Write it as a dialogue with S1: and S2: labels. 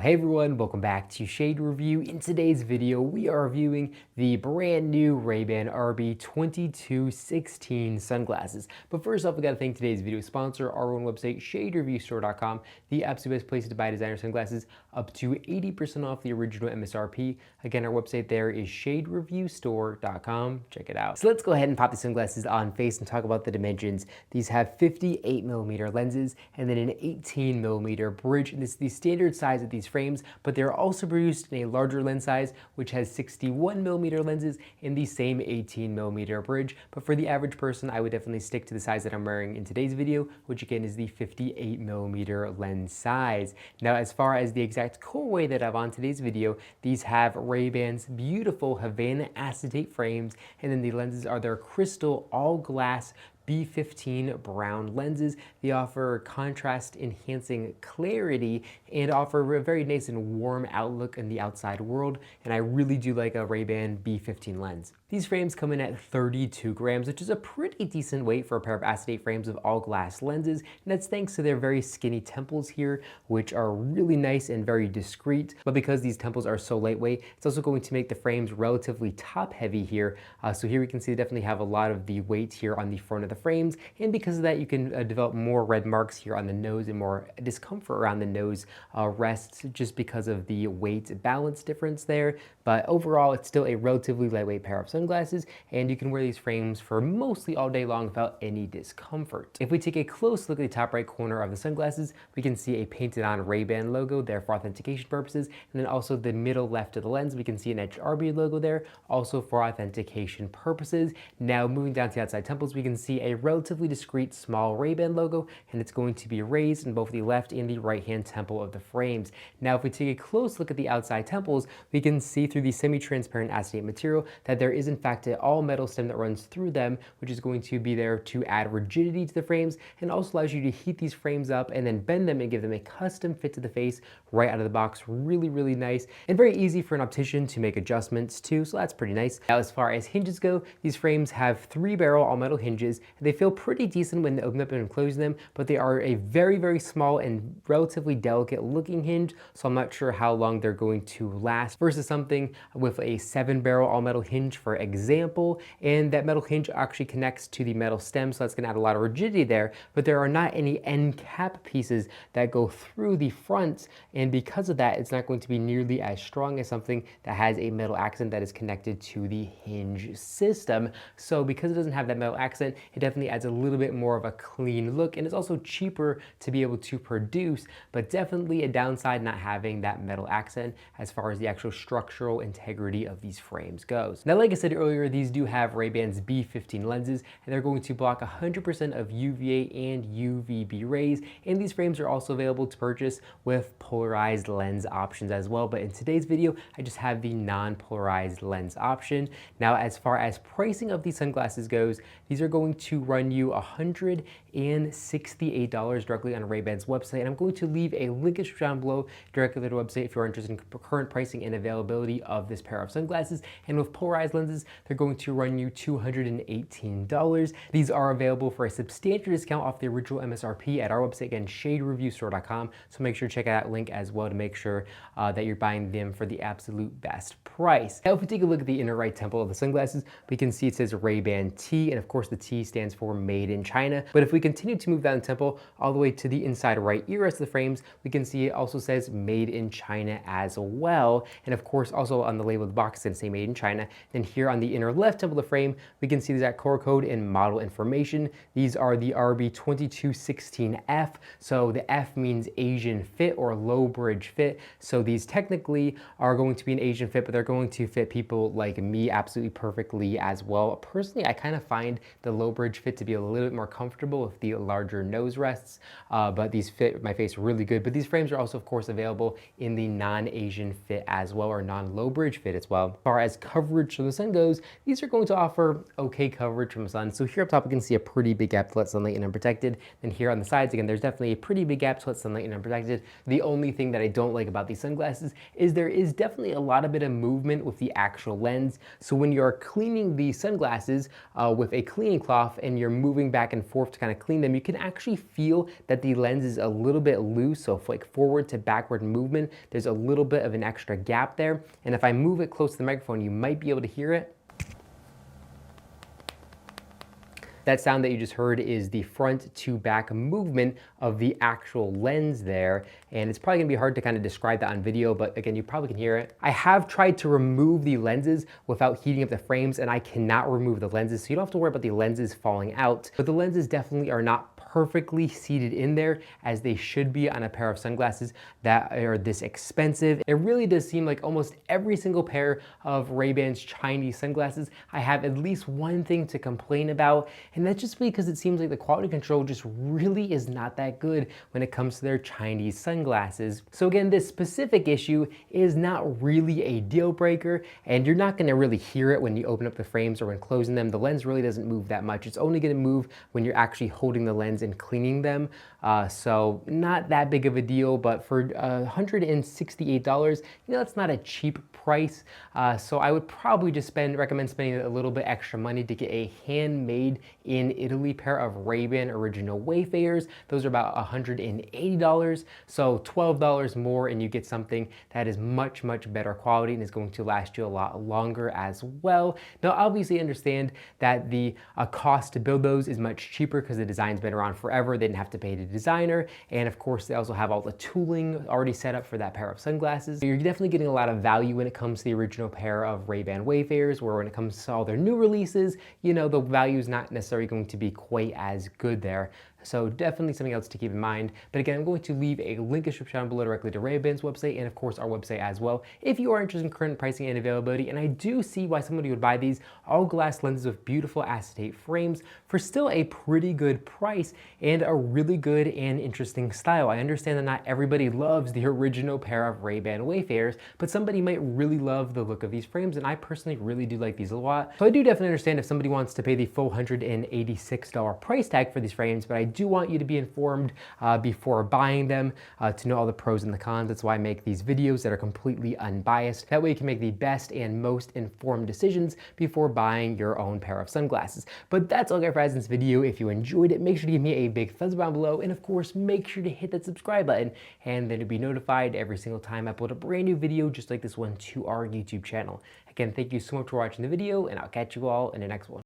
S1: Hey everyone, welcome back to Shade Review. In today's video, we are reviewing the brand new Ray-Ban RB2216 sunglasses. But first off, we gotta thank today's video sponsor, our own website, shadereviewstore.com, the absolute best place to buy designer sunglasses, up to 80% off the original MSRP. Again, our website there is shadereviewstore.com. Check it out. So let's go ahead and pop these sunglasses on face and talk about the dimensions. These have 58mm lenses and then an 18mm bridge. And this is the standard size of these frames, but they're also produced in a larger lens size, which has 61mm lenses in the same 18mm bridge. But for the average person, I would definitely stick to the size that I'm wearing in today's video, which again is the 58mm lens size. Now, as far as the exact colorway that I have on today's video, these have Ray-Ban's beautiful Havana acetate frames, and then the lenses are their crystal all glass B15 brown lenses. They offer contrast enhancing clarity and offer a very nice and warm outlook in the outside world, and I really do like a Ray-Ban B15 lens. These frames come in at 32 grams, which is a pretty decent weight for a pair of acetate frames with all glass lenses, and that's thanks to their very skinny temples here, which are really nice and very discreet. But because these temples are so lightweight, it's also going to make the frames relatively top heavy here. So here we can see they definitely have a lot of the weight here on the front of the frames, and because of that you can develop more red marks here on the nose and more discomfort around the nose rests just because of the weight balance difference there. But overall, it's still a relatively lightweight pair of sunglasses, and you can wear these frames for mostly all day long without any discomfort. If we take a close look at the top right corner of the sunglasses, we can see a painted on Ray-Ban logo there for authentication purposes, and then also the middle left of the lens we can see an etched RB logo there, also for authentication purposes. Now moving down to the outside temples, we can see a relatively discreet small Ray-Ban logo, and it's going to be raised in both the left and the right hand temple of the frames. Now if we take a close look at the outside temples, we can see through the semi-transparent acetate material that there is in fact an all metal stem that runs through them, which is going to be there to add rigidity to the frames, and also allows you to heat these frames up and then bend them and give them a custom fit to the face right out of the box. Really nice and very easy for an optician to make adjustments to, so that's pretty nice. Now as far as hinges go, these frames have 3-barrel all metal hinges, and they feel pretty decent when they open up and close them, but they are a very small and relatively delicate looking hinge, so I'm not sure how long they're going to last versus something with a 7-barrel all metal hinge, for example, and that metal hinge actually connects to the metal stem, so that's going to add a lot of rigidity there, but there are not any end cap pieces that go through the front, and because of that it's not going to be nearly as strong as something that has a metal accent that is connected to the hinge system. So because it doesn't have that metal accent, it definitely adds a little bit more of a clean look, and it's also cheaper to be able to produce, but definitely a downside not having that metal accent as far as the actual structural integrity of these frames goes. Now like I said earlier, these do have Ray-Ban's B15 lenses, and they're going to block 100% of UVA and UVB rays, and these frames are also available to purchase with polarized lens options as well, but in today's video I just have the non-polarized lens option. Now as far as pricing of these sunglasses goes, these are going to run you $168 directly on Ray-Ban's website, and I'm going to leave a link in the description down below directly to the website if you're interested in current pricing and availability of this pair of sunglasses. And with polarized lenses, they're going to run you $218. These are available for a substantial discount off the original MSRP at our website, again, shadereviewstore.com, so make sure to check out that link as well to make sure that you're buying them for the absolute best price. Now if we take a look at the inner right temple of the sunglasses, we can see it says Ray-Ban T, and of course the T stands for Made in China. But if we continue to move down the temple all the way to the inside right ear rest of the frames, we can see it also says Made in China as well, and of course also on the label of the box it says Made in China. Then here on the inner left temple of the frame, we can see the exact color code and model information. These are the RB2216F, so the F means Asian fit or low bridge fit, so these technically are going to be an Asian fit, but they're going to fit people like me absolutely perfectly as well. Personally, I kind of find the low bridge fit to be a little bit more comfortable with the larger nose rests, but these fit my face really good. But these frames are also of course available in the non-Asian fit as well, or non-low bridge fit as well. As far as coverage from the sun goes, these are going to offer okay coverage from the sun. So here up top we can see a pretty big gap to let sunlight in unprotected, and here on the sides again there's definitely a pretty big gap to let sunlight in unprotected. The only thing that I don't like about these sunglasses is there is definitely a lot of bit of movement with the actual lens. So when you're cleaning the sunglasses with a cleaning cloth and you're moving back and forth to kind of clean them, you can actually feel that the lens is a little bit loose. So like forward to backward movement, there's a little bit of an extra gap there. And if I move it close to the microphone, you might be able to hear it. That sound that you just heard is the front to back movement of the actual lens there. And it's probably gonna be hard to kind of describe that on video, but again, you probably can hear it. I have tried to remove the lenses without heating up the frames, and I cannot remove the lenses, so you don't have to worry about the lenses falling out. But the lenses definitely are not perfectly seated in there as they should be on a pair of sunglasses that are this expensive. It really does seem like almost every single pair of Ray-Ban's Chinese sunglasses, I have at least one thing to complain about, and that's just because it seems like the quality control just really is not that good when it comes to their Chinese sunglasses. So again, this specific issue is not really a deal breaker, and you're not gonna really hear it when you open up the frames or when closing them. The lens really doesn't move that much. It's only gonna move when you're actually holding the lens and cleaning them. So not that big of a deal, but for $168, that's not a cheap price. So I would probably just recommend spending a little bit extra money to get a handmade in Italy pair of Ray-Ban original Wayfarers. Those are about $180. So $12 more and you get something that is much, much better quality and is going to last you a lot longer as well. Now, obviously understand that the cost to build those is much cheaper because the design's been around forever. They didn't have to pay the designer. And of course, they also have all the tooling already set up for that pair of sunglasses. So you're definitely getting a lot of value when it comes to the original pair of Ray-Ban Wayfarers, where when it comes to all their new releases, the value is not necessarily going to be quite as good there. So definitely something else to keep in mind. But again, I'm going to leave a link in the description below directly to Ray-Ban's website and of course our website as well if you are interested in current pricing and availability. And I do see why somebody would buy these all glass lenses with beautiful acetate frames for still a pretty good price and a really good and interesting style. I understand that not everybody loves the original pair of Ray-Ban Wayfarers, but somebody might really love the look of these frames, and I personally really do like these a lot. So I do definitely understand if somebody wants to pay the full $186 price tag for these frames, but I do want you to be informed before buying them to know all the pros and the cons. That's why I make these videos that are completely unbiased. That way you can make the best and most informed decisions before buying your own pair of sunglasses. But that's all guys for this video. If you enjoyed it, make sure to give me a big thumbs up down below, and of course make sure to hit that subscribe button, and then you'll be notified every single time I upload a brand new video just like this one to our YouTube channel. Again, thank you so much for watching the video, and I'll catch you all in the next one.